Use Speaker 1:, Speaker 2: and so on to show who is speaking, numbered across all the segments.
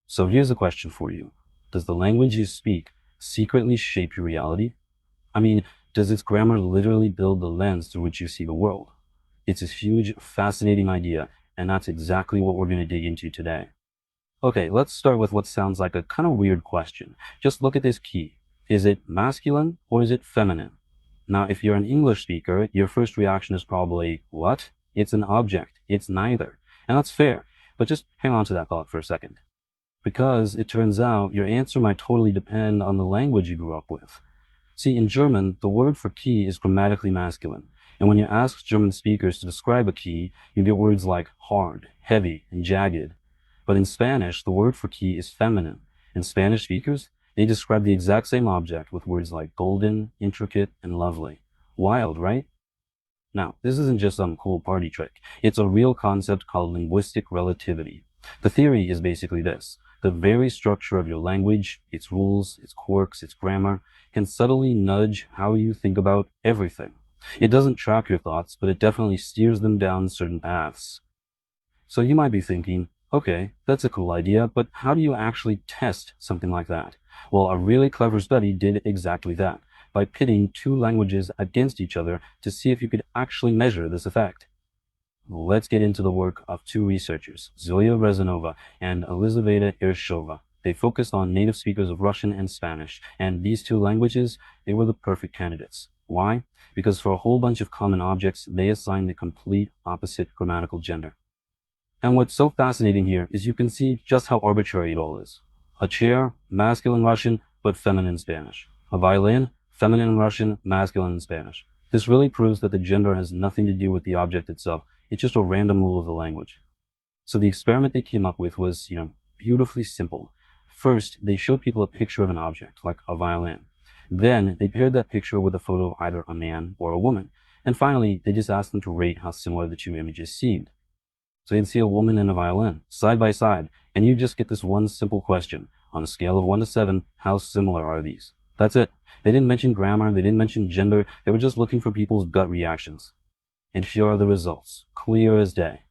Speaker 1: So here's a question for you. Does the language you speak secretly shape your reality? I mean, does its grammar literally build the lens through which you see the world? It's a huge, fascinating idea, and that's exactly what we're going to dig into today. Okay, let's start with what sounds like a kind of weird question. Just look at this key. Is it masculine or is it feminine? Now, if you're an English speaker, your first reaction is probably, what? It's an object. It's neither. And that's fair. But just hang on to that thought for a second. Because it turns out your answer might totally depend on the language you grew up with. See, in German, the word for key is grammatically masculine. And when you ask German speakers to describe a key, you get words like hard, heavy, and jagged. But in Spanish, the word for key is feminine. And Spanish speakers, they describe the exact same object with words like golden, intricate, and lovely. Wild, right? Now, this isn't just some cool party trick. It's a real concept called linguistic relativity. The theory is basically this. The very structure of your language, its rules, its quirks, its grammar, can subtly nudge how you think about everything. It doesn't track your thoughts, but it definitely steers them down certain paths. So you might be thinking, okay, that's a cool idea, but how do you actually test something like that? Well, a really clever study did exactly that by pitting two languages against each other to see if you could actually measure this effect. Let's get into the work of two researchers, Zoya Rezanova and Elizaveta Irshova. They focused on native speakers of Russian and Spanish, and these two languages, they were the perfect candidates. Why? Because for a whole bunch of common objects, they assigned the complete opposite grammatical gender. And what's so fascinating here is you can see just how arbitrary it all is. A chair, masculine Russian, but feminine Spanish. A violin, feminine Russian, masculine in Spanish. This really proves that the gender has nothing to do with the object itself. It's just a random rule of the language. So the experiment they came up with was, beautifully simple. First, they showed people a picture of an object, like a violin. Then they paired that picture with a photo of either a man or a woman. And finally, they just asked them to rate how similar the two images seemed. So you'd see a woman and a violin side by side, and you just get this one simple question. On a scale of 1 to 7, how similar are these? That's it. They didn't mention grammar, they didn't mention gender, they were just looking for people's gut reactions. And here are the results, clear as day.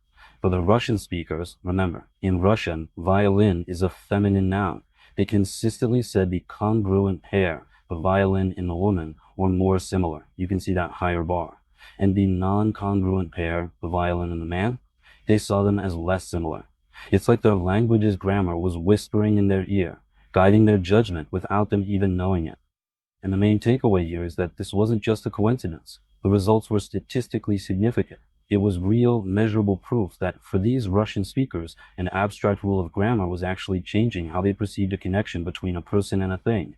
Speaker 1: For the Russian speakers, remember, in Russian, violin is a feminine noun. They consistently said the congruent pair, the violin and the woman, were more similar. You can see that higher bar. And the non-congruent pair, the violin and the man, they saw them as less similar. It's like their language's grammar was whispering in their ear, guiding their judgment without them even knowing it. And the main takeaway here is that this wasn't just a coincidence. The results were statistically significant. It was real, measurable proof that for these Russian speakers, an abstract rule of grammar was actually changing how they perceived a connection between a person and a thing.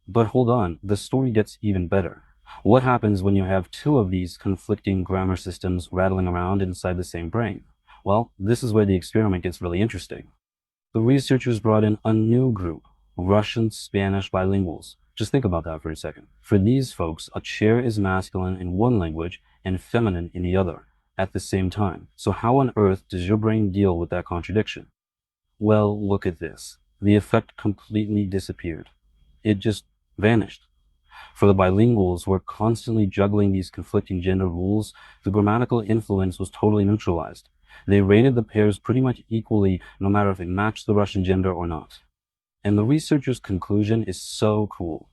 Speaker 1: But hold on, the story gets even better. What happens when you have two of these conflicting grammar systems rattling around inside the same brain? Well, this is where the experiment gets really interesting. The researchers brought in a new group, Russian-Spanish bilinguals. Just think about that for a second. For these folks, a chair is masculine in one language and feminine in the other at the same time. So how on earth does your brain deal with that contradiction? Well, look at this. The effect completely disappeared. It just vanished. For the bilinguals who are constantly juggling these conflicting gender rules, the grammatical influence was totally neutralized. They rated the pairs pretty much equally, no matter if it matched the Russian gender or not. And the researchers' conclusion is so cool.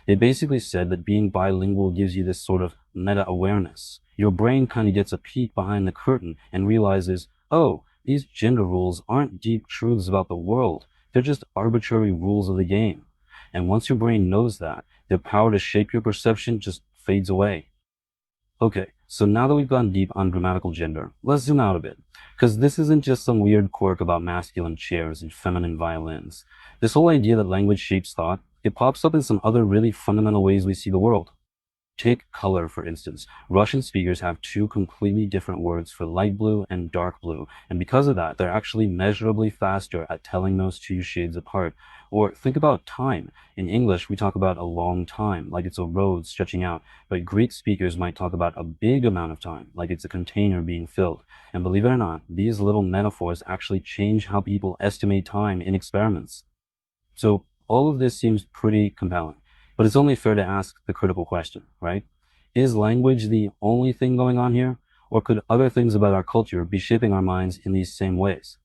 Speaker 1: They basically said that being bilingual gives you this sort of meta-awareness. Your brain kind of gets a peek behind the curtain and realizes, oh, these gender rules aren't deep truths about the world. They're just arbitrary rules of the game. And once your brain knows that, the power to shape your perception just fades away. Okay, so now that we've gone deep on grammatical gender, let's zoom out a bit. Because this isn't just some weird quirk about masculine chairs and feminine violins. This whole idea that language shapes thought, it pops up in some other really fundamental ways we see the world. Take color, for instance. Russian speakers have two completely different words for light blue and dark blue, and because of that, they're actually measurably faster at telling those two shades apart. Or think about time. In English, we talk about a long time, like it's a road stretching out, but Greek speakers might talk about a big amount of time, like it's a container being filled. And believe it or not, these little metaphors actually change how people estimate time in experiments. So all of this seems pretty compelling. But it's only fair to ask the critical question, right? Is language the only thing going on here? Or could other things about our culture be shaping our minds in these same ways?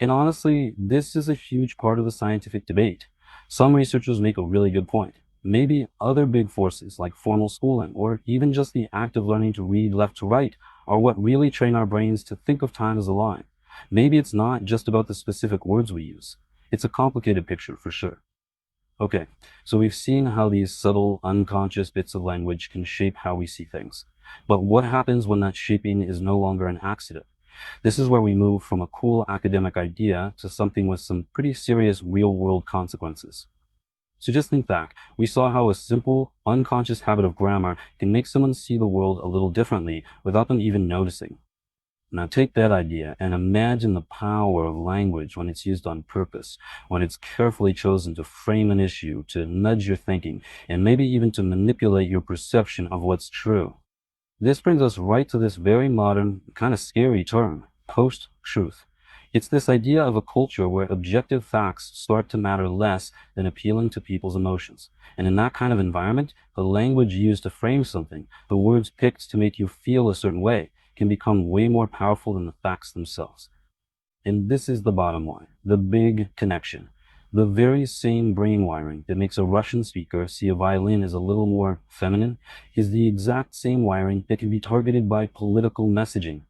Speaker 1: And honestly, this is a huge part of the scientific debate. Some researchers make a really good point. Maybe other big forces like formal schooling or even just the act of learning to read left to right are what really train our brains to think of time as a line. Maybe it's not just about the specific words we use. It's a complicated picture for sure. Okay, so we've seen how these subtle, unconscious bits of language can shape how we see things. But what happens when that shaping is no longer an accident? This is where we move from a cool academic idea to something with some pretty serious real world consequences. So just think back. We saw how a simple, unconscious habit of grammar can make someone see the world a little differently without them even noticing. Now take that idea and imagine the power of language when it's used on purpose, when it's carefully chosen to frame an issue, to nudge your thinking, and maybe even to manipulate your perception of what's true. This brings us right to this very modern, kind of scary term, post-truth. It's this idea of a culture where objective facts start to matter less than appealing to people's emotions. And in that kind of environment, the language used to frame something, the words picked to make you feel a certain way, can become way more powerful than the facts themselves. And this is the bottom line, the big connection. The very same brain wiring that makes a Russian speaker see a violin as a little more feminine is the exact same wiring that can be targeted by political messaging.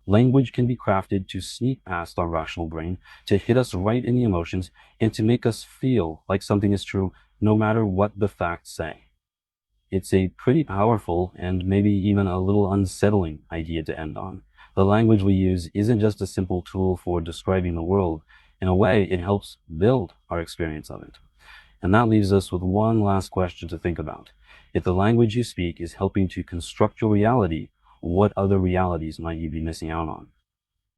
Speaker 1: Language can be crafted to sneak past our rational brain, to hit us right in the emotions, and to make us feel like something is true no matter what the facts say. It's a pretty powerful and maybe even a little unsettling idea to end on. The language we use isn't just a simple tool for describing the world. In a way, it helps build our experience of it. And that leaves us with one last question to think about. If the language you speak is helping to construct your reality, what other realities might you be missing out on?